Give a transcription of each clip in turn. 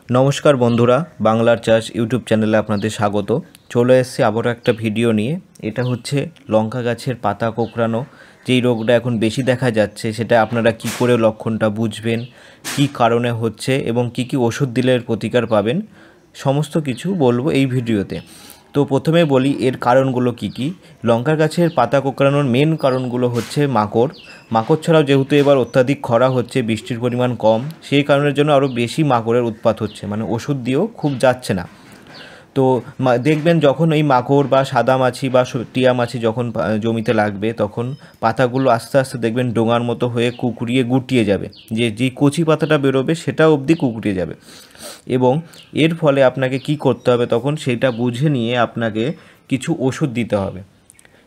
নমস্কার বন্ধুরা, বাংলার চাষ ইউটিউব চ্যানেলে আপনাদের স্বাগত। চলে এসেছি আবারও একটা ভিডিও নিয়ে। এটা হচ্ছে লঙ্কা গাছের পাতা কোঁকড়ানো। যেই রোগটা এখন বেশি দেখা যাচ্ছে, সেটা আপনারা কি করে লক্ষণটা বুঝবেন, কি কারণে হচ্ছে এবং কি কি ওষুধ দিলে এর প্রতিকার পাবেন, সমস্ত কিছু বলবো এই ভিডিওতে। তো প্রথমে বলি এর কারণগুলো কি কি। লঙ্কা গাছের পাতা কোঁকড়ানোর মেন কারণগুলো হচ্ছে মাকড় ছাড়াও যেহেতু এবার অত্যাধিক খরা হচ্ছে, বৃষ্টির পরিমাণ কম, সেই কারণের জন্য আরও বেশি মাকড়ের উৎপাত হচ্ছে, মানে ওষুধ দিয়েও খুব যাচ্ছে না। তো দেখবেন যখন এই মাকড় বা সাদা মাছি বা টিয়া মাছি যখন জমিতে লাগবে, তখন পাতাগুলো আস্তে আস্তে দেখবেন ডোঙার মতো হয়ে কুঁকড়িয়ে গুটিয়ে যাবে, যেই কচি পাতাটা বেরোবে সেটা অবধি কুঁকড়িয়ে যাবে। এবং এর ফলে আপনাকে কি করতে হবে, তখন সেইটা বুঝে নিয়ে আপনাকে কিছু ওষুধ দিতে হবে।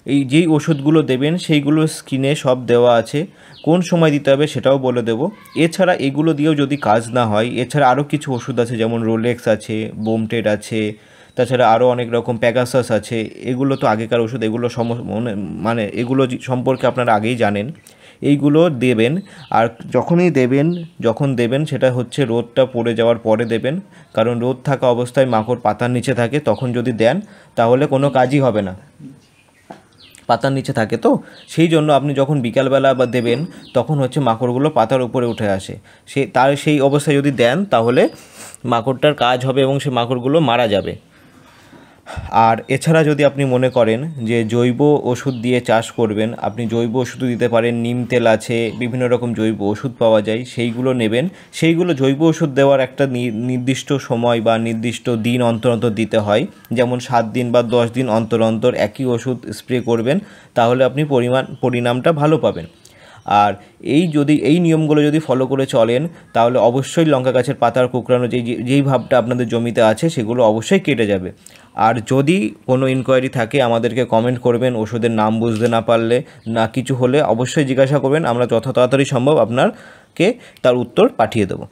এই যেই ওষুধগুলো দেবেন সেইগুলো স্ক্রিনে সব দেওয়া আছে, কোন সময় দিতে হবে সেটাও বলে দেবো। এছাড়া এগুলো দিয়েও যদি কাজ না হয়, এছাড়া আরও কিছু ওষুধ আছে, যেমন রোলেক্স আছে, বোমটেড আছে, তাছাড়া আরও অনেক রকম প্যাগাসাস আছে। এগুলো তো আগেকার ওষুধ, এগুলো মানে এগুলো সম্পর্কে আপনারা আগেই জানেন। এইগুলো দেবেন। আর যখন দেবেন সেটা হচ্ছে রোদটা পড়ে যাওয়ার পরে দেবেন, কারণ রোদ থাকা অবস্থায় মাকড় পাতার নিচে থাকে, তখন যদি দেন তাহলে কোনো কাজই হবে না, পাতার নিচে থাকে। তো সেই জন্য আপনি যখন বিকালবেলা বা দেবেন, তখন হচ্ছে মাকড়গুলো পাতার উপরে উঠে আসে, সেই অবস্থায় যদি দেন তাহলে মাকড়টার কাজ হবে এবং সেই মাকড়গুলো মারা যাবে। আর এছাড়া যদি আপনি মনে করেন যে জৈব ওষুধ দিয়ে চাষ করবেন, আপনি জৈব ওষুধও দিতে পারেন। নিম তেল আছে, বিভিন্ন রকম জৈব ওষুধ পাওয়া যায়, সেইগুলো নেবেন। সেইগুলো জৈব ওষুধ দেওয়ার একটা নির্দিষ্ট সময় বা নির্দিষ্ট দিন অন্তর অন্তর দিতে হয়, যেমন 7 দিন বা 10 দিন অন্তর অন্তর একই ওষুধ স্প্রে করবেন, তাহলে আপনি পরিণামটা ভালো পাবেন। আর এই নিয়মগুলো যদি ফলো করে চলেন, তাহলে অবশ্যই লঙ্কা গাছের পাতার কোঁকড়ানো যেই ভাবটা আপনাদের জমিতে আছে, সেগুলো অবশ্যই কেটে যাবে। আর যদি কোনো ইনকোয়ারি থাকে আমাদেরকে কমেন্ট করবেন, ওষুধের নাম বুঝতে না পারলে না কিছু হলে অবশ্যই জিজ্ঞাসা করবেন, আমরা যত তাড়াতাড়ি সম্ভব আপনাকে তার উত্তর পাঠিয়ে দেবো।